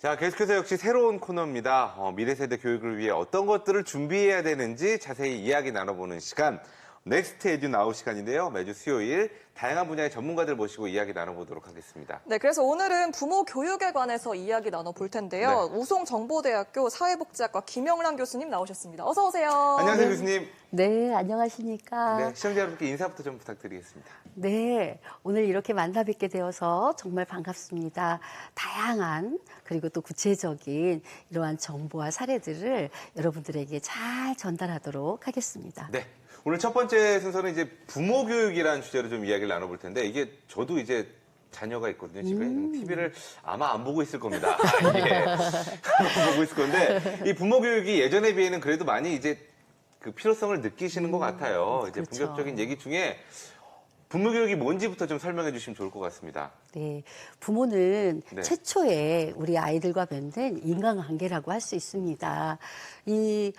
자, 계속해서 역시 새로운 코너입니다. 미래 세대 교육을 위해 어떤 것들을 준비해야 되는지 자세히 이야기 나눠보는 시간. 넥스트 에듀 나우 시간인데요. 매주 수요일 다양한 분야의 전문가들 모시고 이야기 나눠보도록 하겠습니다. 네, 그래서 오늘은 부모 교육에 관해서 이야기 나눠볼 텐데요. 네. 우송정보대학교 사회복지학과 김영란 교수님 나오셨습니다. 어서 오세요. 안녕하세요, 교수님. 네, 안녕하십니까. 네, 시청자 여러분께 인사부터 좀 부탁드리겠습니다. 네, 오늘 이렇게 만나 뵙게 되어서 정말 반갑습니다. 다양한 그리고 또 구체적인 이러한 정보와 사례들을 여러분들에게 잘 전달하도록 하겠습니다. 네. 오늘 첫 번째 순서는 이제 부모 교육이라는 주제로 좀 이야기를 나눠볼 텐데, 이게 저도 이제 자녀가 있거든요, 집에. TV를 아마 안 보고 있을 겁니다. 예. 안 보고 있을 건데, 이 부모 교육이 예전에 비해는 그래도 많이 이제 그 필요성을 느끼시는 것 같아요. 이제 그렇죠. 본격적인 얘기 중에 부모 교육이 뭔지부터 좀 설명해 주시면 좋을 것 같습니다. 네, 부모는 네. 최초에 우리 아이들과 맺는 인간관계라고 할 수 있습니다. 이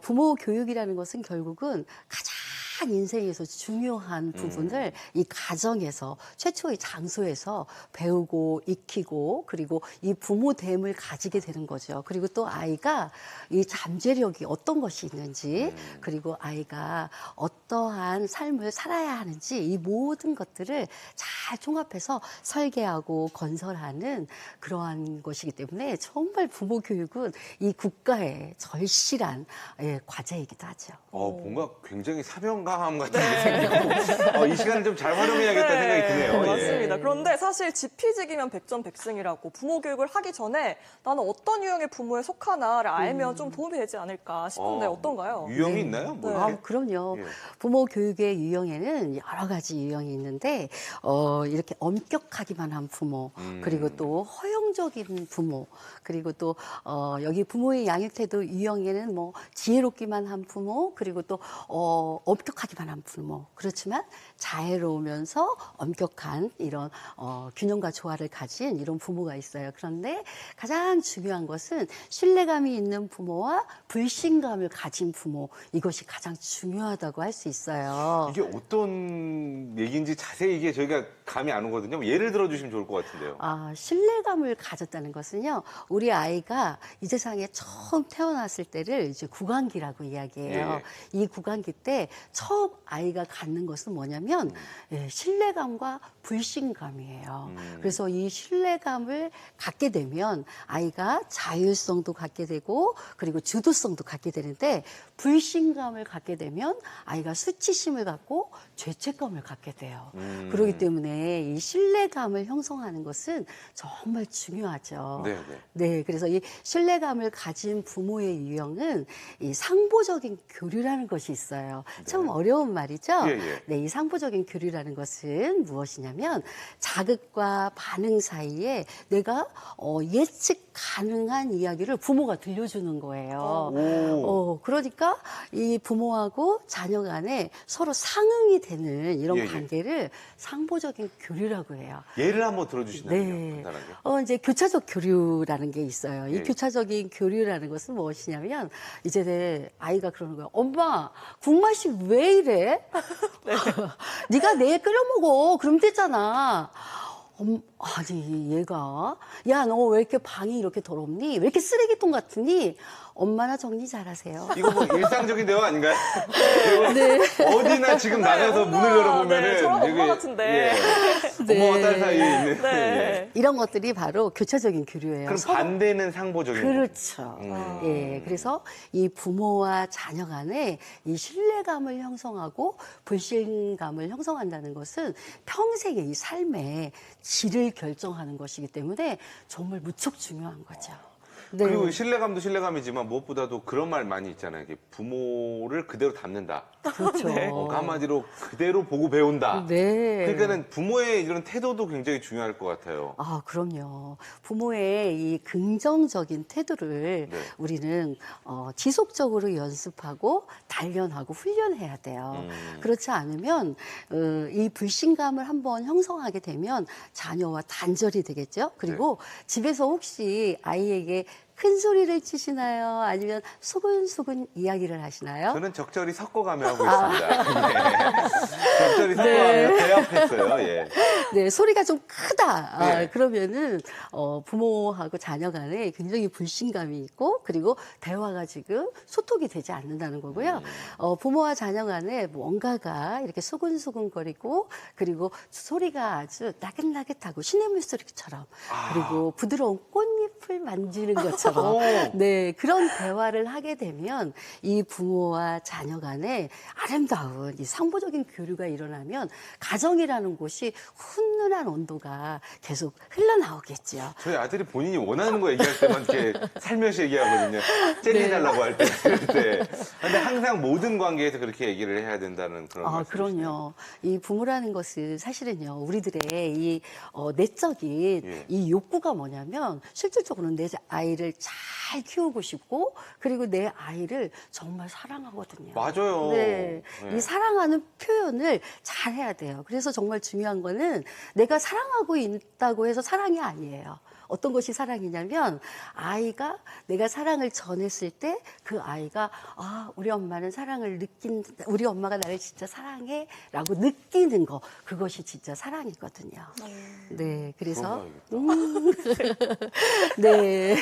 부모 교육이라는 것은 결국은 가장 인생에서 중요한 부분을 이 가정에서 최초의 장소에서 배우고 익히고 그리고 이 부모됨을 가지게 되는 거죠. 그리고 또 아이가 이 잠재력이 어떤 것이 있는지 그리고 아이가 어떠한 삶을 살아야 하는지 이 모든 것들을 잘 종합해서 설계하고 건설하는 그러한 것이기 때문에 정말 부모 교육은 이 국가의 절실한 과제이기도 하죠. 뭔가 굉장히 사명감 같은 게 생기고, 이 시간을 좀 잘 활용해야겠다는 생각이 드네요. 예. 맞습니다. 그런데 사실 지피지기면 백전백승이라고 부모 교육을 하기 전에 나는 어떤 유형의 부모에 속하나를 알면 좀 도움이 되지 않을까 싶은데 어떤가요? 유형이 있나요? 뭐 네. 이렇게? 그럼요. 예. 부모 교육의 유형에는 여러 가지 유형이 있는데, 이렇게 엄격하기만 한 부모, 그리고 또 허용적인 부모, 그리고 또, 여기 부모의 양육 태도 유형에는 뭐, 지혜롭기만 한 부모, 그리고 또, 엄격하기만 한 부모. 그렇지만 자애로우면서 엄격한 이런, 균형과 조화를 가진 이런 부모가 있어요. 그런데 가장 중요한 것은 신뢰감이 있는 부모와 불신감을 가진 부모, 이것이 가장 중요하다고 할 수 있어요. 이게 어떤 얘기인지 자세히 이게 저희가 감이 안 오거든요. 예를 들어 주시면 좋을 것 같은데요. 신뢰감을 가졌다는 것은요, 우리 아이가 이 세상에 처음 태어났을 때를 이제 구강기라고 이야기해요. 이 구강기 때 처음 아이가 갖는 것은 뭐냐면 신뢰감과 불신감이에요. 그래서 이 신뢰감을 갖게 되면 아이가 자율성도 갖게 되고 그리고 주도성도 갖게 되는데, 불신감을 갖게 되면 아이가 수치심을 갖고 죄책감을 갖게 돼요. 그렇기 때문에 이 신뢰감을 형성하는 것은 정말 중요하죠. 네. 네, 그래서 이 신뢰감을 가진 부모의 유형은 이 상보적인 교류라는 것이 있어요. 참 어려운 말이죠. 네, 이 상보적인 교류라는 것은 무엇이냐면 자극과 반응 사이에 내가 예측 가능한 이야기를 부모가 들려주는 거예요. 그러니까 이 부모하고 자녀 간에 서로 상응이 되는 이런 관계를 상보적인 교류라고 해요. 예를 한번 들어주신다면요. 네. 간단하게. 이제 교차적 교류라는 게 있어요. 이 교차적인 교류라는 것은 무엇이냐면, 이제 아이가 그러는 거예요. 엄마, 국맛이 왜 이래? 네가 내일 끓여 먹어. 그럼 되잖아. 아니, 얘가, 야, 너 왜 이렇게 방이 이렇게 더럽니? 왜 이렇게 쓰레기통 같으니? 엄마나 정리 잘하세요. 이거 뭐 일상적인 대화 아닌가요? 네. 어디나 지금 나가서 문을 열어보면은 저랑 엄마 이게, 같은데. 엄마와 딸 사이에 있는. 네. 이런 것들이 바로 교차적인 교류예요. 그럼 반대는 상보적인. 그렇죠. 그래서 이 부모와 자녀 간에 이 신뢰감을 형성하고 불신감을 형성한다는 것은 평생의 이 삶의 질을 결정하는 것이기 때문에 정말 무척 중요한 거죠. 네. 그리고 신뢰감도 신뢰감이지만 무엇보다도 그런 말 많이 있잖아요. 이게 부모를 그대로 닮는다. 그렇죠. 그 한마디로 그대로 보고 배운다. 네. 그러니까는 부모의 이런 태도도 굉장히 중요할 것 같아요. 그럼요. 부모의 이 긍정적인 태도를 우리는 지속적으로 연습하고 단련하고 훈련해야 돼요. 그렇지 않으면 이 불신감을 한번 형성하게 되면 자녀와 단절이 되겠죠. 그리고 집에서 혹시 아이에게 큰 소리를 치시나요? 아니면 소근소근 이야기를 하시나요? 저는 적절히 섞어가며 하고 있습니다. 예. 적절히 섞어가며 대합했어요. 예. 네, 소리가 좀 크다. 네. 그러면은 부모하고 자녀 간에 굉장히 불신감이 있고 그리고 대화가 지금 소통이 되지 않는다는 거고요. 부모와 자녀 간에 뭔가가 이렇게 소근소근거리고 그리고 소리가 아주 나긋나긋하고 시냇물 소리처럼 그리고 부드러운 꽃잎을 만지는 것처럼 네, 그런 대화를 하게 되면 이 부모와 자녀 간에 아름다운 이 상보적인 교류가 일어나면 가정이라는 곳이 훈훈한 온도가 계속 흘러나오겠죠. 저희 아들이 본인이 원하는 거 얘기할 때만 이렇게 살며시 얘기하거든요. 젤리달라고 할 때. 근데 항상 모든 관계에서 그렇게 얘기를 해야 된다는 그런 말씀이시네요. 그럼요. 이 부모라는 것은 사실은요, 우리들의 이 내적인 예. 이 욕구가 뭐냐면 실질적으로 내 아이를 잘 키우고 싶고 그리고 내 아이를 정말 사랑하거든요. 맞아요. 네. 네. 이 사랑하는 표현을 잘 해야 돼요. 그래서 정말 중요한 거는 내가 사랑하고 있다고 해서 사랑이 아니에요. 어떤 것이 사랑이냐면 아이가 내가 사랑을 전했을 때 그 아이가 우리 엄마는 사랑을 우리 엄마가 나를 진짜 사랑해라고 느끼는 거 그것이 진짜 사랑이거든요. 네, 그래서 네,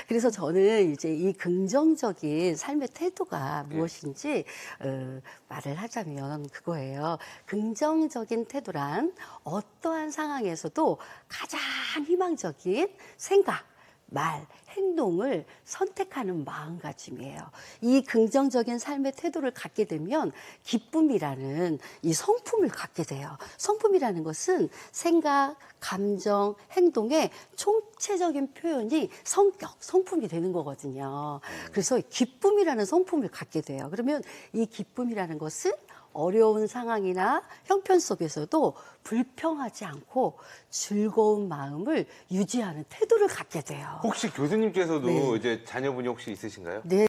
그래서 저는 이제 이 긍정적인 삶의 태도가 무엇인지 말을 하자면 그거예요. 긍정적인 태도란 어떠한 상황에서도 가장 희망적인 생각, 말, 행동을 선택하는 마음가짐이에요. 이 긍정적인 삶의 태도를 갖게 되면 기쁨이라는 이 성품을 갖게 돼요. 성품이라는 것은 생각, 감정, 행동의 총체적인 표현이 성격, 성품이 되는 거거든요. 그래서 기쁨이라는 성품을 갖게 돼요. 그러면 이 기쁨이라는 것은 어려운 상황이나 형편 속에서도 불평하지 않고 즐거운 마음을 유지하는 태도를 갖게 돼요. 혹시 교수님께서도 네. 이제 자녀분이 혹시 있으신가요? 네.